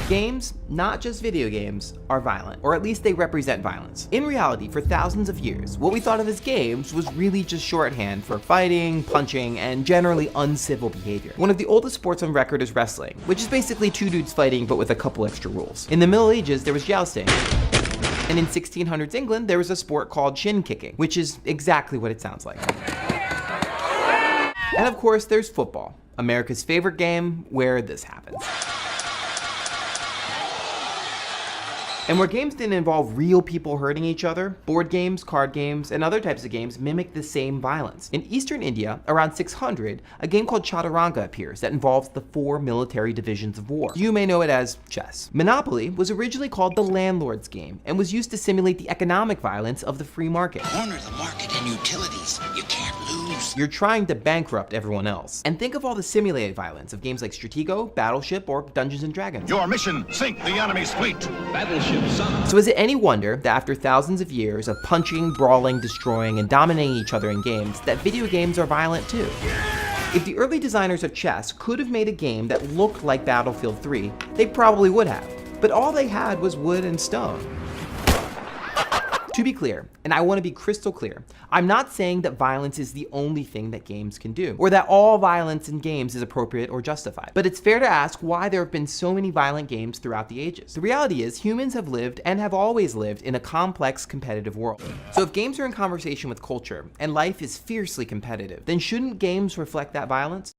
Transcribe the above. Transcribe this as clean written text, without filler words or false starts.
Games, not just video games, are violent, or at least they represent violence. In reality, for thousands of years, what we thought of as games was really just shorthand for fighting, punching, and generally uncivil behavior. One of the oldest sports on record is wrestling, which is basically two dudes fighting but with a couple extra rules. In the Middle Ages, there was jousting. And in 1600s England, there was a sport called shin kicking, which is exactly what it sounds like. And of course, there's football, America's favorite game, where this happens. And where games didn't involve real people hurting each other, board games, card games, and other types of games mimic the same violence. In Eastern India, around 600, a game called Chaturanga appears that involves the 4 military divisions of war. You may know it as chess. Monopoly was originally called the landlord's game and was used to simulate the economic violence of the free market. Corner the market and utilities. You can't lose. You're trying to bankrupt everyone else. And think of all the simulated violence of games like Stratego, Battleship, or Dungeons & Dragons. Your mission, sink the enemy's fleet. Battleship sunk. So is it any wonder that after thousands of years of punching, brawling, destroying, and dominating each other in games, that video games are violent too? If the early designers of chess could have made a game that looked like Battlefield 3, they probably would have. But all they had was wood and stone. To be clear, and I want to be crystal clear, I'm not saying that violence is the only thing that games can do, or that all violence in games is appropriate or justified. But it's fair to ask why there have been so many violent games throughout the ages. The reality is humans have lived and have always lived in a complex, competitive world. So if games are in conversation with culture, and life is fiercely competitive, then shouldn't games reflect that violence?